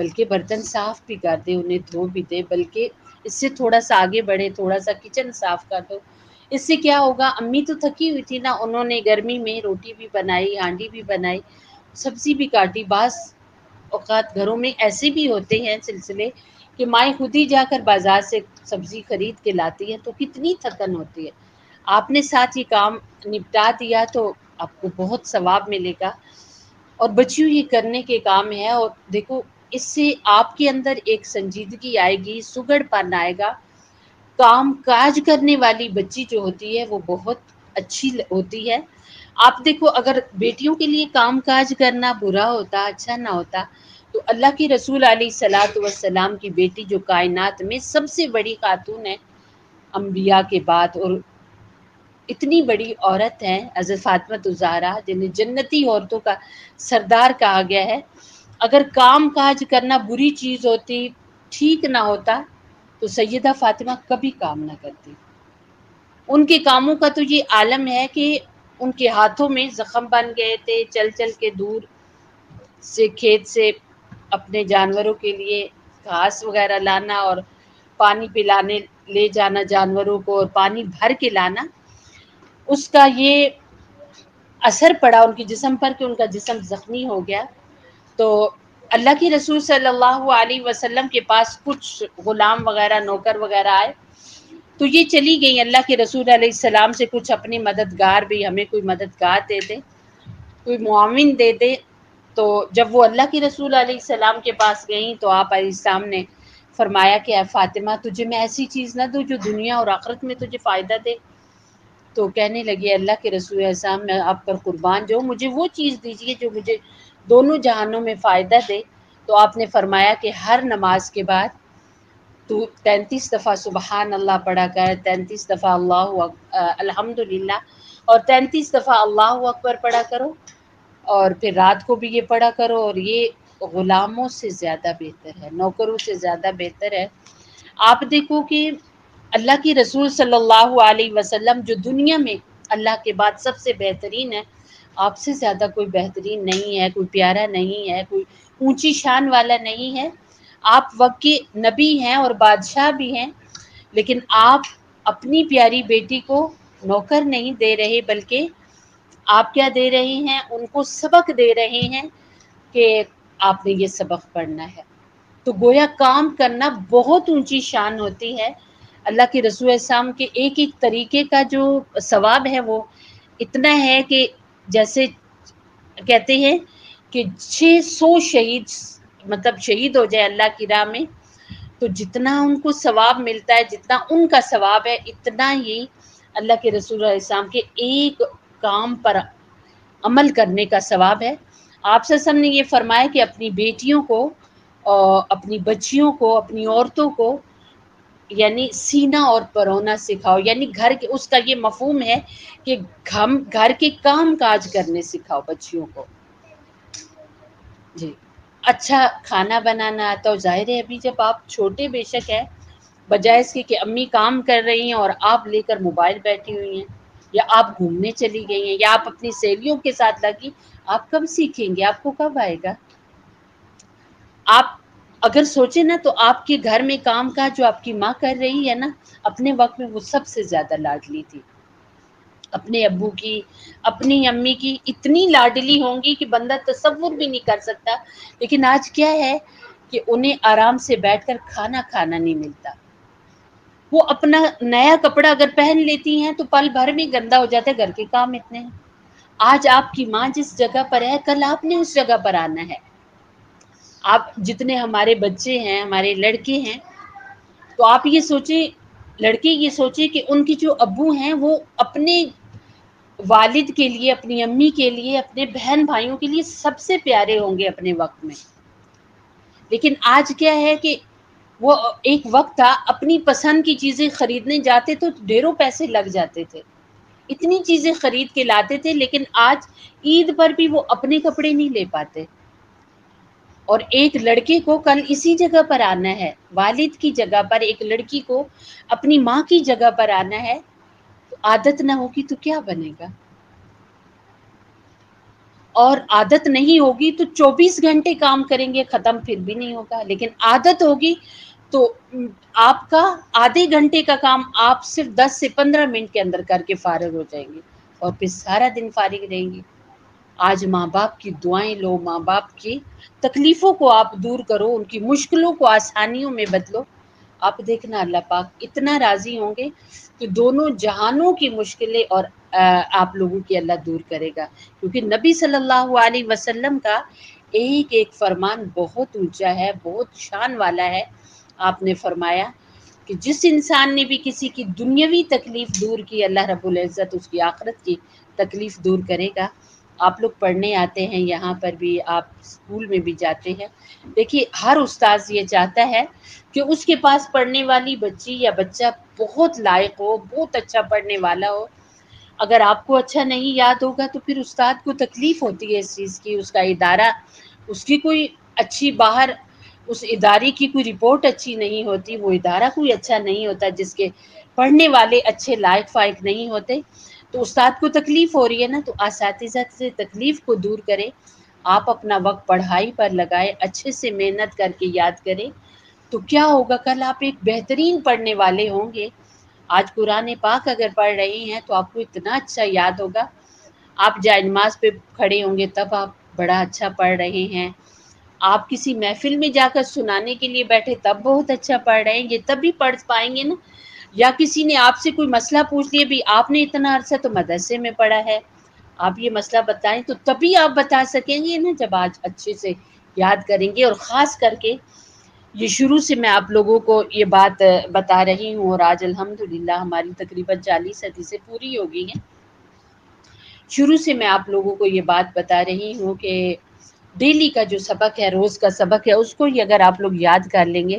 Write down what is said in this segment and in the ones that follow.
بلکہ برتن صاف بھی کر دے، انہیں دھو بھی دے، بلکہ اس سے تھوڑا سا آگے بڑھے، تھوڑا سا کچن صاف کر دو۔ اس سے کیا ہوگا، امی تو تھکی ہوئی تھی نا، انہوں نے گرمی میں روٹی بھی بنائی، ہانڈی بھی بنائی، سبزی بھی کاٹی۔ بعض اوقات گھروں میں ایسے بھی ہوتے ہیں سلسلے کہ مائیں خود ہی جا کر بازار سے سبزی خرید کے لاتی ہیں، تو کتنی تھکن ہوتی ہے۔ آپ نے ساتھ یہ کام نپٹا دیا تو آپ کو بہت ثواب ملے گا، اور بچیوں یہ کرنے کے کام ہے۔ اور دیکھو، اس سے آپ کے اندر ایک سنجیدگی آئے گی، سگڑ پن آئے گا۔ کام کاج کرنے والی بچی جو ہوتی ہے وہ بہت اچھی ہوتی ہے۔ آپ دیکھو، اگر بیٹیوں کے لیے کام کاج کرنا برا ہوتا، اچھا نہ ہوتا، تو اللہ کی رسول علیہ الصلوۃ والسلام کی بیٹی جو کائنات میں سب سے بڑی خاتون ہے انبیاء کے بعد، اور اتنی بڑی عورت ہیں حضرت فاطمہ الزہرا، جنہیں جنتی عورتوں کا سردار کہا گیا ہے، اگر کام کاج کرنا بری چیز ہوتی، ٹھیک نہ ہوتا، تو سیدہ فاطمہ کبھی کام نہ کرتی۔ ان کے کاموں کا تو یہ عالم ہے کہ ان کے ہاتھوں میں زخم بن گئے تھے، چل چل کے دور سے کھیت سے اپنے جانوروں کے لیے گھاس وغیرہ لانا، اور پانی پلانے لے جانا جانوروں کو، اور پانی بھر کے لانا، اس کا یہ اثر پڑا ان کے جسم پر کہ ان کا جسم زخمی ہو گیا۔ تو اللہ کی رسول صلی اللہ علیہ وسلم کے پاس کچھ غلام وغیرہ، نوکر وغیرہ آئے، تو یہ چلی گئی اللہ کے رسول علیہ السلام سے کچھ اپنے مددگار بھی، ہمیں کوئی مددگار دے دے، کوئی معاون دے دے۔ تو جب وہ اللہ کے رسول علیہ السلام کے پاس گئیں تو آپ علیہ السلام نے فرمایا کہ اے فاطمہ، تجھے میں ایسی چیز نہ دوں جو دنیا اور آخرت میں تجھے فائدہ دے؟ تو کہنے لگی، اللہ کے رسول علیہ السلام، میں آپ پر قربان جو مجھے وہ چیز دیجیے جو مجھے دونوں جہانوں میں فائدہ دے۔ تو آپ نے فرمایا کہ ہر نماز کے بعد تو 33 دفعہ سبحان اللہ پڑھا کر، 33 دفعہ الحمدللہ، اور 33 دفعہ اللہ اکبر پڑھا کرو، اور پھر رات کو بھی یہ پڑھا کرو، اور یہ غلاموں سے زیادہ بہتر ہے، نوکروں سے زیادہ بہتر ہے۔ آپ دیکھو کہ اللہ کی رسول صلی اللہ علیہ وسلم جو دنیا میں اللہ کے بعد سب سے بہترین ہے، آپ سے زیادہ کوئی بہترین نہیں ہے، کوئی پیارا نہیں ہے، کوئی اونچی شان والا نہیں ہے۔ آپ وقت کے نبی ہیں اور بادشاہ بھی ہیں، لیکن آپ اپنی پیاری بیٹی کو نوکر نہیں دے رہے، بلکہ آپ کیا دے رہے ہیں، ان کو سبق دے رہے ہیں کہ آپ نے یہ سبق پڑھنا ہے۔ تو گویا کام کرنا بہت اونچی شان ہوتی ہے۔ اللہ کے رسول السلام کے ایک ایک طریقے کا جو ثواب ہے وہ اتنا ہے کہ جیسے کہتے ہیں کہ 600 شہید، مطلب شہید ہو جائے اللہ کی راہ میں، تو جتنا ان کو ثواب ملتا ہے، جتنا ان کا ثواب ہے، اتنا ہی اللہ کے رسول علیہ السلام کے ایک کام پر عمل کرنے کا ثواب ہے۔ آپ صلی اللہ علیہ وسلم نے یہ فرمایا کہ اپنی بیٹیوں کو، اپنی بچیوں کو، اپنی عورتوں کو یعنی سینہ اور پرونا سکھاؤ، یعنی گھر کے، اس کا یہ مفہوم ہے کہ ہم گھر کے کام کاج کرنے سکھاؤ بچیوں کو۔ جی، اچھا کھانا بنانا آتا ہو، ظاہر ہے ابھی جب آپ چھوٹے بے شک ہے، بجائے اس کے کہ امی کام کر رہی ہیں اور آپ لے کر موبائل بیٹھی ہوئی ہیں، یا آپ گھومنے چلی گئی ہیں، یا آپ اپنی سہیلیوں کے ساتھ لگی، آپ کب سیکھیں گے؟ آپ کو کب آئے گا؟ آپ اگر سوچیں نا تو آپ کے گھر میں کام کاج جو آپ کی ماں کر رہی ہے نا، اپنے وقت میں وہ سب سے زیادہ لاڈلی تھی، اپنے ابو کی، اپنی امی کی اتنی لاڈلی ہوں گی کہ بندہ تصور بھی نہیں کر سکتا۔ لیکن آج کیا ہے کہ انہیں آرام سے بیٹھ کر کھانا کھانا نہیں ملتا۔ وہ اپنا نیا کپڑا اگر پہن لیتی ہیں تو پل بھر میں گندا ہو جاتا ہے، گھر کے کام اتنے ہیں۔ آج آپ کی ماں جس جگہ پر ہے، کل آپ نے اس جگہ پر آنا ہے۔ آپ جتنے ہمارے بچے ہیں، ہمارے لڑکے ہیں، تو آپ یہ سوچیں، لڑکے یہ سوچیں کہ ان کی جو ابو ہیں وہ اپنے والد کے لیے، اپنی امی کے لیے، اپنے بہن بھائیوں کے لیے سب سے پیارے ہوں گے اپنے وقت میں۔ لیکن آج کیا ہے کہ وہ ایک وقت تھا، اپنی پسند کی چیزیں خریدنے جاتے تو ڈھیروں پیسے لگ جاتے تھے، اتنی چیزیں خرید کے لاتے تھے، لیکن آج عید پر بھی وہ اپنے کپڑے نہیں لے پاتے۔ اور ایک لڑکے کو کل اسی جگہ پر آنا ہے، والد کی جگہ پر، ایک لڑکی کو اپنی ماں کی جگہ پر آنا ہے، تو عادت نہ ہوگی تو کیا بنے گا؟ اور عادت نہیں ہوگی تو 24 گھنٹے کام کریں گے ختم پھر بھی نہیں ہوگا، لیکن عادت ہوگی تو آپ کا آدھے گھنٹے کا کام آپ صرف 10 سے 15 منٹ کے اندر کر کے فارغ ہو جائیں گے اور پھر سارا دن فارغ رہیں گے۔ آج ماں باپ کی دعائیں لو، ماں باپ کی تکلیفوں کو آپ دور کرو، ان کی مشکلوں کو آسانیوں میں بدلو، آپ دیکھنا اللہ پاک اتنا راضی ہوں گے کہ دونوں جہانوں کی مشکلیں اور آپ لوگوں کی اللہ دور کرے گا، کیونکہ نبی صلی اللہ علیہ وسلم کا ایک ایک فرمان بہت اونچا ہے، بہت شان والا ہے۔ آپ نے فرمایا کہ جس انسان نے بھی کسی کی دنیاوی تکلیف دور کی، اللہ رب العزت اس کی آخرت کی تکلیف دور کرے گا۔ آپ لوگ پڑھنے آتے ہیں یہاں پر بھی، آپ اسکول میں بھی جاتے ہیں، دیکھیے ہر استاذ یہ چاہتا ہے کہ اس کے پاس پڑھنے والی بچی یا بچہ بہت لائق ہو، بہت اچھا پڑھنے والا ہو۔ اگر آپ کو اچھا نہیں یاد ہوگا تو پھر استاد کو تکلیف ہوتی ہے اس چیز کی، اس کا ادارہ، اس کی کوئی اچھی باہر اس ادارے کی کوئی رپورٹ اچھی نہیں ہوتی، وہ ادارہ کوئی اچھا نہیں ہوتا جس کے پڑھنے والے اچھے لائق فائق نہیں ہوتے، تو استاد کو تکلیف ہو رہی ہے نا، تو اساتذہ سے تکلیف کو دور کرے، آپ اپنا وقت پڑھائی پر لگائے، اچھے سے محنت کر کے یاد کریں، تو کیا ہوگا کل آپ ایک بہترین پڑھنے والے ہوں گے۔ آج قرآن پاک اگر پڑھ رہے ہیں تو آپ کو اتنا اچھا یاد ہوگا، آپ جائے نماز پہ کھڑے ہوں گے تب آپ بڑا اچھا پڑھ رہے ہیں، آپ کسی محفل میں جا کر سنانے کے لیے بیٹھے تب بہت اچھا پڑھ رہے ہیں، یہ تب بھی پڑھ پائیں گے نا۔ یا کسی نے آپ سے کوئی مسئلہ پوچھ لیا، بھی آپ نے اتنا عرصہ تو مدرسے میں پڑھا ہے، آپ یہ مسئلہ بتائیں، تو تبھی آپ بتا سکیں گے نا جب آج اچھے سے یاد کریں گے۔ اور خاص کر کے یہ شروع سے میں آپ لوگوں کو یہ بات بتا رہی ہوں، اور آج الحمدللہ ہماری تقریباً 40 حدیثیں پوری ہو گئی ہیں۔ شروع سے میں آپ لوگوں کو یہ بات بتا رہی ہوں کہ ڈیلی کا جو سبق ہے، روز کا سبق ہے، اس کو ہی اگر آپ لوگ یاد کر لیں گے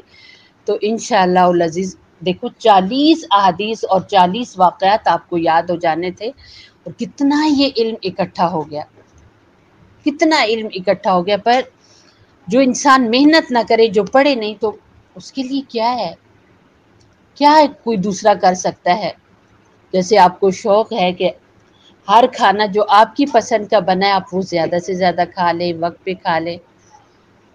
تو انشاءاللہ العزیز، دیکھو 40 احادیث اور 40 واقعات آپ کو یاد ہو جانے تھے، اور کتنا یہ علم اکٹھا ہو گیا، کتنا علم اکٹھا ہو گیا۔ پر جو انسان محنت نہ کرے، جو پڑھے نہیں، تو اس کے لیے کیا ہے، کیا کوئی دوسرا کر سکتا ہے؟ جیسے آپ کو شوق ہے کہ ہر کھانا جو آپ کی پسند کا بنا ہے آپ وہ زیادہ سے زیادہ کھا لیں، وقت پہ کھا لیں،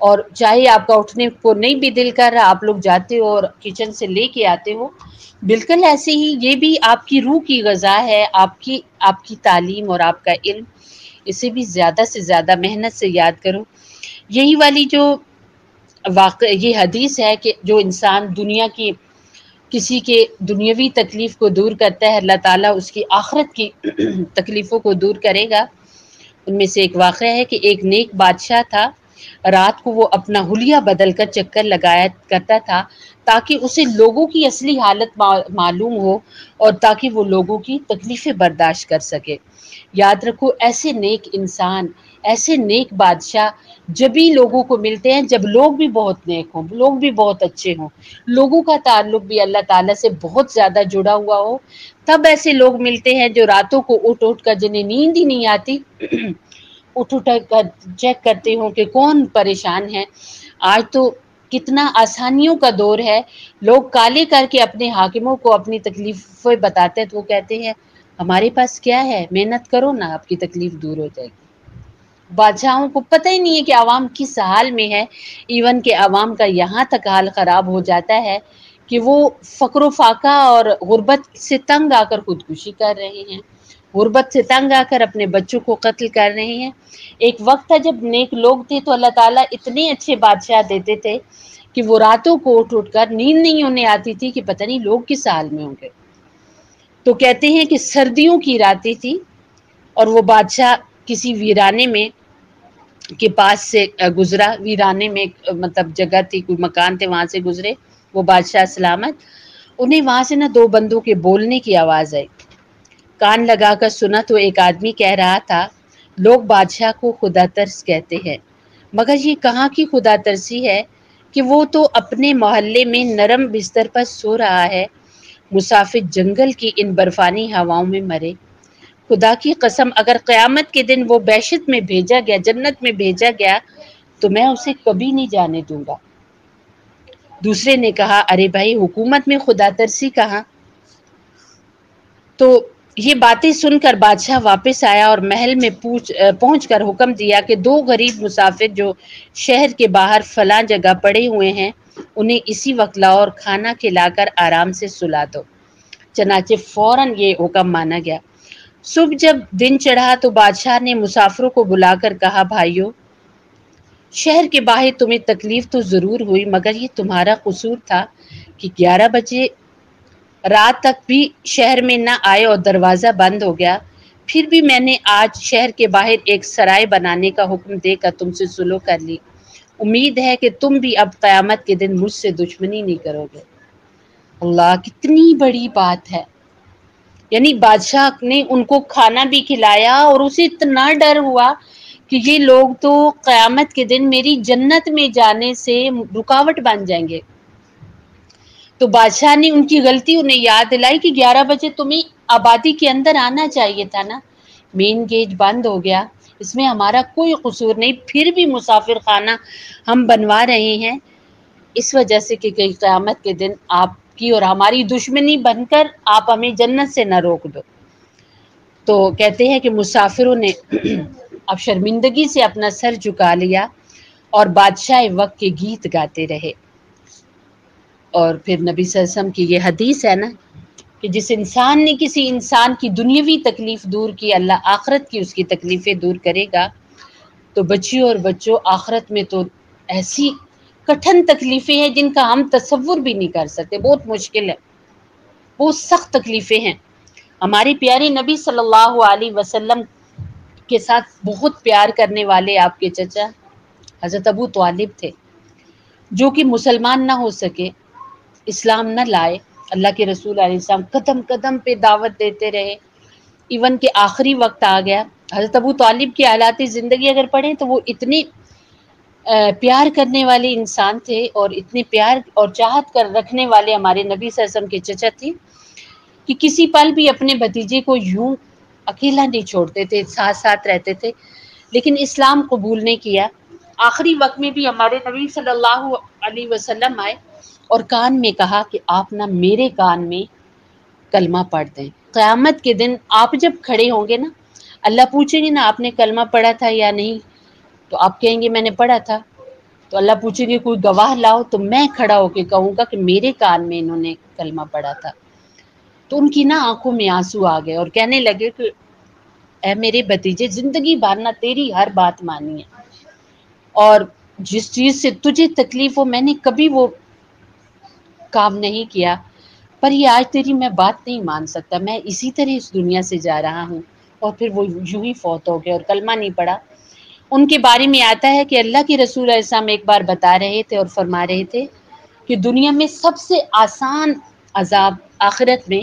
اور چاہے آپ کا اٹھنے کو نہیں بھی دل کر رہا، آپ لوگ جاتے ہو اور کچن سے لے کے آتے ہو، بالکل ایسے ہی یہ بھی آپ کی روح کی غذا ہے، آپ کی تعلیم اور آپ کا علم، اسے بھی زیادہ سے زیادہ محنت سے یاد کرو۔ یہی والی جو یہ حدیث ہے کہ جو انسان دنیا کی کسی کے دنیاوی تکلیف کو دور کرتا ہے، اللہ تعالیٰ اس کی آخرت کی تکلیفوں کو دور کرے گا۔ ان میں سے ایک واقعہ ہے کہ ایک نیک بادشاہ تھا، رات کو وہ اپنا حلیہ بدل کر چکر لگایا کرتا تھا تاکہ اسے لوگوں کی اصلی حالت معلوم ہو اور تاکہ وہ لوگوں کی تکلیفیں برداشت کر سکے۔ یاد رکھو، ایسے نیک انسان، ایسے نیک بادشاہ جبھی لوگوں کو ملتے ہیں جب لوگ بھی بہت نیک ہوں، لوگ بھی بہت اچھے ہوں، لوگوں کا تعلق بھی اللہ تعالیٰ سے بہت زیادہ جڑا ہوا ہو، تب ایسے لوگ ملتے ہیں جو راتوں کو اٹھ کر جنہیں نیند ہی نہیں آتی اٹھ کر چیک کرتے ہوں کہ کون پریشان ہے۔ آج تو کتنا آسانیوں کا دور ہے، لوگ کالے کر کے اپنے حاکموں کو اپنی تکلیفیں بتاتے ہیں تو وہ کہتے ہیں ہمارے پاس کیا ہے، محنت کرو نا، آپ کی تکلیف دور ہو جائے گی۔ بادشاہوں کو پتہ ہی نہیں ہے کہ عوام کس حال میں ہے، ایون کہ عوام کا یہاں تک حال خراب ہو جاتا ہے کہ وہ فقر و فاقہ اور غربت سے تنگ آ کر خودکشی کر رہے ہیں، غربت سے تنگ آ کر اپنے بچوں کو قتل کر رہے ہیں۔ ایک وقت تھا جب نیک لوگ تھے تو اللہ تعالیٰ اتنے اچھے بادشاہ دیتے تھے کہ وہ راتوں کو اٹھ کر نیند نہیں انہیں آتی تھی کہ پتہ نہیں لوگ کس حال میں ہوں گے۔ تو کہتے ہیں کہ سردیوں کی راتیں تھی اور وہ بادشاہ کسی ویرانے میں کے پاس سے گزرا، ویرانے میں مطلب جگہ تھی، کوئی مکان تھے، وہاں سے گزرے وہ بادشاہ سلامت، انہیں وہاں سے نا دو بندوں کے بولنے کی آواز آئی، کان لگا کر سنا تو ایک آدمی کہہ رہا تھا لوگ بادشاہ کو خدا ترس کہتے ہیں، مگر یہ کہاں کی خدا ترسی ہے کہ وہ تو اپنے محلے میں نرم بستر پر سو رہا ہے، مسافر جنگل کی ان برفانی ہواؤں میں مرے۔ خدا کی قسم اگر قیامت کے دن وہ بہشت میں بھیجا گیا، جنت میں بھیجا گیا تو میں اسے کبھی نہیں جانے دوں گا۔ دوسرے نے کہا ارے بھائی، حکومت میں خدا ترسی کہاں؟ تو یہ باتیں سن کر بادشاہ واپس آیا اور محل میں پہنچ کر حکم دیا کہ 2 غریب مسافر جو شہر کے باہر فلاں جگہ پڑے ہوئے ہیں انہیں اسی وقت لاؤ اور کھانا کھلا کر آرام سے سلا دو۔ چنانچہ فوراً یہ حکم مانا گیا۔ صبح جب دن چڑھا تو بادشاہ نے مسافروں کو بلا کر کہا، بھائیو، شہر کے باہر تمہیں تکلیف تو ضرور ہوئی، مگر یہ تمہارا قصور تھا کہ 11 بجے رات تک بھی شہر میں نہ آئے اور دروازہ بند ہو گیا۔ پھر بھی میں نے آج شہر کے باہر ایک سرائے بنانے کا حکم دے کر تم سے صلح کر لی۔ امید ہے کہ تم بھی اب قیامت کے دن مجھ سے دشمنی نہیں کرو گے۔ اللہ، کتنی بڑی بات ہے! یعنی بادشاہ نے ان کو کھانا بھی کھلایا اور اسے اتنا ڈر ہوا کہ یہ لوگ تو قیامت کے دن میری جنت میں جانے سے رکاوٹ بن جائیں گے۔ تو بادشاہ نے ان کی غلطی انہیں یاد دلائی کہ 11 بجے تمہیں آبادی کے اندر آنا چاہیے تھا نا، مین گیٹ بند ہو گیا، اس میں ہمارا کوئی قصور نہیں، پھر بھی مسافر خانہ ہم بنوا رہے ہیں اس وجہ سے کہ قیامت کے دن آپ کی اور ہماری دشمنی بن کر آپ ہمیں جنت سے نہ روک دو۔ تو کہتے ہیں کہ مسافروں نے اب شرمندگی سے اپنا سر جھکا لیا اور بادشاہ وقت کے گیت گاتے رہے۔ اور پھر نبی صلی اللہ علیہ وسلم کی یہ حدیث ہے نا کہ جس انسان نے کسی انسان کی دنیاوی تکلیف دور کی، اللہ آخرت کی اس کی تکلیفیں دور کرے گا۔ تو بچیوں اور بچوں، آخرت میں تو ایسی کٹھن تکلیفیں ہیں جن کا ہم تصور بھی نہیں کر سکتے، بہت مشکل ہے، بہت سخت تکلیفیں ہیں۔ ہمارے پیارے نبی صلی اللہ علیہ وسلم کے ساتھ بہت پیار کرنے والے آپ کے چچا حضرت ابو طالب تھے، جو کہ مسلمان نہ ہو سکے، اسلام نہ لائے۔ اللہ کے رسول علیہ السلام قدم قدم پہ دعوت دیتے رہے، ایون کہ آخری وقت آ گیا۔ حضرت ابو طالب کی حالات زندگی اگر پڑھیں تو وہ اتنے پیار کرنے والے انسان تھے اور اتنے پیار اور چاہت کر رکھنے والے ہمارے نبی صلی اللہ علیہ وسلم کے چچا تھے کہ کسی پل بھی اپنے بھتیجے کو یوں اکیلا نہیں چھوڑتے تھے، ساتھ ساتھ رہتے تھے، لیکن اسلام قبول نہیں کیا۔ آخری وقت میں بھی ہمارے نبی صلی اللہ علیہ وسلم آئے اور کان میں کہا کہ آپ نہ میرے کان میں کلمہ پڑھ دیں۔ قیامت کے دن آپ جب کھڑے ہوں گے نا، اللہ پوچھیں گے نا آپ نے کلمہ پڑھا تھا یا نہیں، تو آپ کہیں گے میں نے پڑھا تھا۔ تو اللہ پوچھیں گے کوئی گواہ لاؤ، تو میں کھڑا ہو کے کہوں گا کہ میرے کان میں انہوں نے کلمہ پڑھا تھا۔ تو ان کی نا آنکھوں میں آنسو آ گئے اور کہنے لگے کہ اے میرے بھتیجے، زندگی بھر نہ تیری ہر بات مانی ہے، اور جس چیز سے تجھے تکلیف ہو میں نے کبھی وہ کام نہیں کیا، پر یہ آج تیری میں بات نہیں مان سکتا، میں اسی طرح اس دنیا سے جا رہا ہوں۔ اور پھر وہ یوں ہی فوت ہو گئے اور کلمہ نہیں پڑھا۔ ان کے بارے میں آتا ہے کہ اللہ کے رسول علیہ السلام ایک بار بتا رہے تھے اور فرما رہے تھے کہ دنیا میں سب سے آسان عذاب، آخرت میں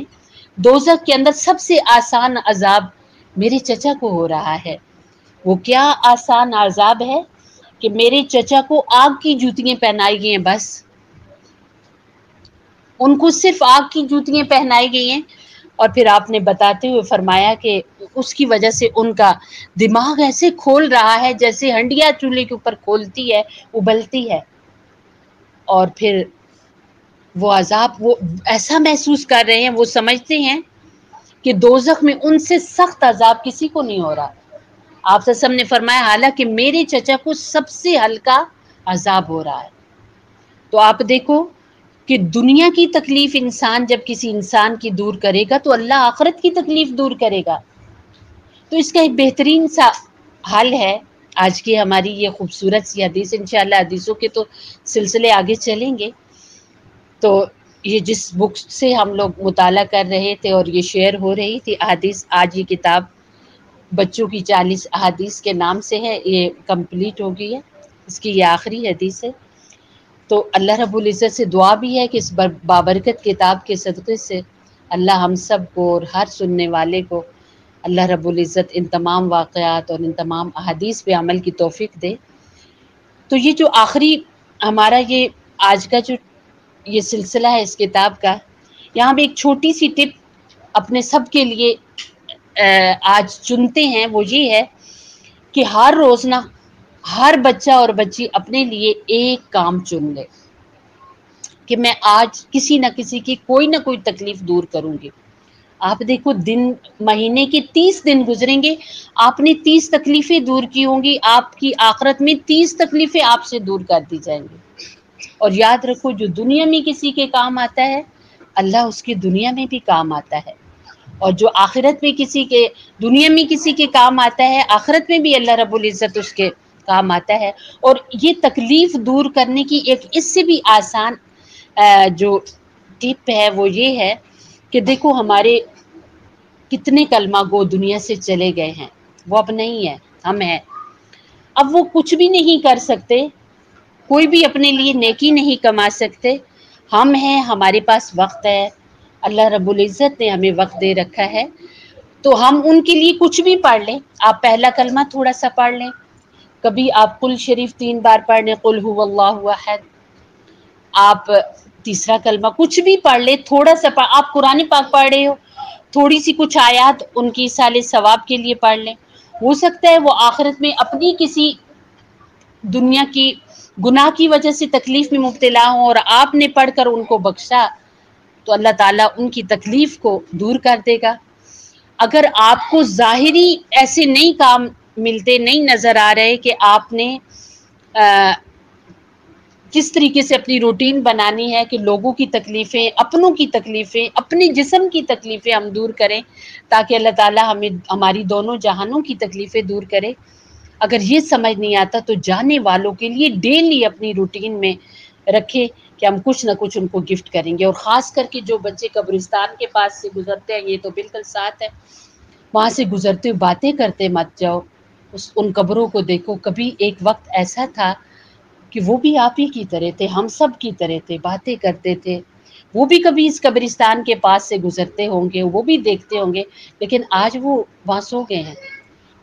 دوزخ کے اندر سب سے آسان عذاب میرے چچا کو ہو رہا ہے۔ وہ کیا آسان عذاب ہے کہ میرے چچا کو آگ کی جوتیاں پہنائی گئی ہیں، بس ان کو صرف آگ کی جوتیاں پہنائی گئی ہیں۔ اور پھر آپ نے بتاتے ہوئے فرمایا کہ اس کی وجہ سے ان کا دماغ ایسے کھول رہا ہے جیسے ہنڈیا چولہے کے اوپر کھولتی ہے، ابلتی ہے، اور پھر وہ عذاب وہ ایسا محسوس کر رہے ہیں، وہ سمجھتے ہیں کہ دوزخ میں ان سے سخت عذاب کسی کو نہیں ہو رہا۔ آپ صلی اللہ علیہ وسلم نے فرمایا حالانکہ میرے چچا کو سب سے ہلکا عذاب ہو رہا ہے۔ تو آپ دیکھو کہ دنیا کی تکلیف انسان جب کسی انسان کی دور کرے گا تو اللہ آخرت کی تکلیف دور کرے گا۔ تو اس کا ایک بہترین سا حل ہے آج کی ہماری یہ خوبصورت سی حدیث۔ انشاءاللہ حدیثوں کے تو سلسلے آگے چلیں گے۔ تو یہ جس بک سے ہم لوگ مطالعہ کر رہے تھے اور یہ شیئر ہو رہی تھی احادیث، آج یہ کتاب بچوں کی 40 احادیث کے نام سے ہے، یہ کمپلیٹ ہو گئی ہے، اس کی یہ آخری حدیث ہے۔ تو اللہ رب العزت سے دعا بھی ہے کہ اس بابرکت کتاب کے صدقے سے اللہ ہم سب کو اور ہر سننے والے کو اللہ رب العزت ان تمام واقعات اور ان تمام احادیث پہ عمل کی توفیق دے۔ تو یہ جو آخری ہمارا یہ آج کا جو یہ سلسلہ ہے اس کتاب کا، یہاں بھی ایک چھوٹی سی ٹپ اپنے سب کے لیے آج چنتے ہیں، وہ یہ ہے کہ ہر روز نہ ہر بچہ اور بچی اپنے لیے ایک کام چن لے کہ میں آج کسی نہ کسی کی کوئی نہ کوئی تکلیف دور کروں گی۔ آپ دیکھو دن مہینے کے 30 دن گزریں گے، آپ نے 30 تکلیفیں دور کی ہوں گی، آپ کی آخرت میں 30 تکلیفیں آپ سے دور کر دی جائیں گی۔ اور یاد رکھو جو دنیا میں کسی کے کام آتا ہے اللہ اس کی دنیا میں بھی کام آتا ہے، اور جو آخرت میں کسی کے دنیا میں کسی کے کام آتا ہے آخرت میں بھی اللہ رب العزت اس کے کام آتا ہے۔ اور یہ تکلیف دور کرنے کی ایک اس سے بھی آسان جو ٹپ ہے وہ یہ ہے کہ دیکھو ہمارے کتنے کلمہ گو دنیا سے چلے گئے ہیں، وہ اب نہیں ہے، ہم ہیں۔ اب وہ کچھ بھی نہیں کر سکتے، کوئی بھی اپنے لیے نیکی نہیں کما سکتے، ہم ہیں، ہمارے پاس وقت ہے، اللہ رب العزت نے ہمیں وقت دے رکھا ہے، تو ہم ان کے لیے کچھ بھی پڑھ لیں۔ آپ پہلا کلمہ تھوڑا سا پڑھ لیں، کبھی آپ قل شریف 3 بار پڑھ لیں، قل هو اللہ احد، آپ تیسرا کلمہ کچھ بھی پڑھ لیں، تھوڑا سا آپ قرآن پاک پڑھ رہے ہو، تھوڑی سی کچھ آیات ان کی سال ثواب کے لیے پڑھ لیں، ہو سکتا ہے وہ آخرت میں اپنی کسی دنیا کی گناہ کی وجہ سے تکلیف میں مبتلا ہوں اور آپ نے پڑھ کر ان کو بخشا تو اللہ تعالیٰ ان کی تکلیف کو دور کر دے گا۔ اگر آپ کو ظاہری ایسے نہیں کام ملتے، نہیں نظر آ رہے کہ آپ نے کس طریقے سے اپنی روٹین بنانی ہے کہ لوگوں کی تکلیفیں، اپنوں کی تکلیفیں، اپنے جسم کی تکلیفیں ہم دور کریں تاکہ اللہ تعالیٰ ہمیں ہماری دونوں جہانوں کی تکلیفیں دور کرے، اگر یہ سمجھ نہیں آتا تو جانے والوں کے لیے ڈیلی اپنی روٹین میں رکھے کہ ہم کچھ نہ کچھ ان کو گفٹ کریں گے۔ اور خاص کر کے جو بچے قبرستان کے پاس سے گزرتے ہیں، یہ تو بالکل ساتھ ہے، وہاں سے گزرتے ہوئے باتیں کرتے مت جاؤ، ان قبروں کو دیکھو، کبھی ایک وقت ایسا تھا کہ وہ بھی آپ ہی کی طرح تھے، ہم سب کی طرح تھے، باتیں کرتے تھے، وہ بھی کبھی اس قبرستان کے پاس سے گزرتے ہوں گے، وہ بھی دیکھتے ہوں گے، لیکن آج وہ وہاں سو گئے ہیں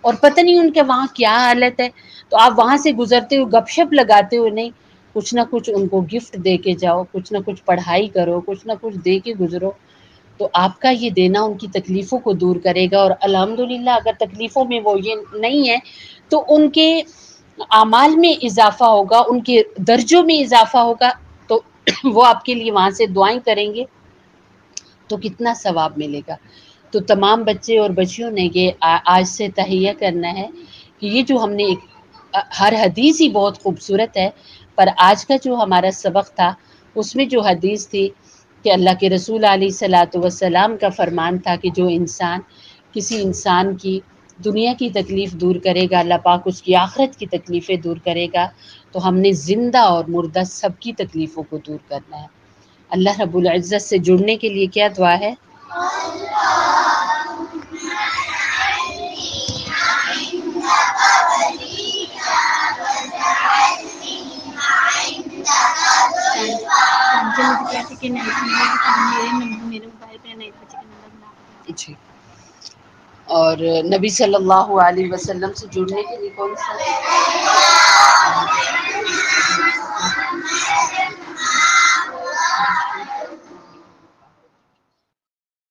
اور پتہ نہیں ان کے وہاں کیا حالت ہے۔ تو آپ وہاں سے گزرتے ہوئے گپ شپ لگاتے ہوئے نہیں، کچھ نہ کچھ ان کو گفٹ دے کے جاؤ، کچھ نہ کچھ پڑھائی کرو، کچھ نہ کچھ دے کے گزرو، تو آپ کا یہ دینا ان کی تکلیفوں کو دور کرے گا۔ اور الحمدللہ اگر تکلیفوں میں وہ یہ نہیں ہے تو ان کے اعمال میں اضافہ ہوگا، ان کے درجوں میں اضافہ ہوگا، تو وہ آپ کے لیے وہاں سے دعائیں کریں گے تو کتنا ثواب ملے گا۔ تو تمام بچے اور بچیوں نے یہ آج سے تہیہ کرنا ہے کہ یہ جو ہم نے ہر حدیث ہی بہت خوبصورت ہے، پر آج کا جو ہمارا سبق تھا اس میں جو حدیث تھی کہ اللہ کے رسول علیہ الصلاۃ والسلام کا فرمان تھا کہ جو انسان کسی انسان کی دنیا کی تکلیف دور کرے گا اللہ پاک اس کی آخرت کی تکلیفیں دور کرے گا، تو ہم نے زندہ اور مردہ سب کی تکلیفوں کو دور کرنا ہے۔ اللہ رب العزت سے جڑنے کے لیے کیا دعا ہے؟ جی، اور نبی صلی اللہ علیہ وسلم سے جڑنے کے لیے کون سا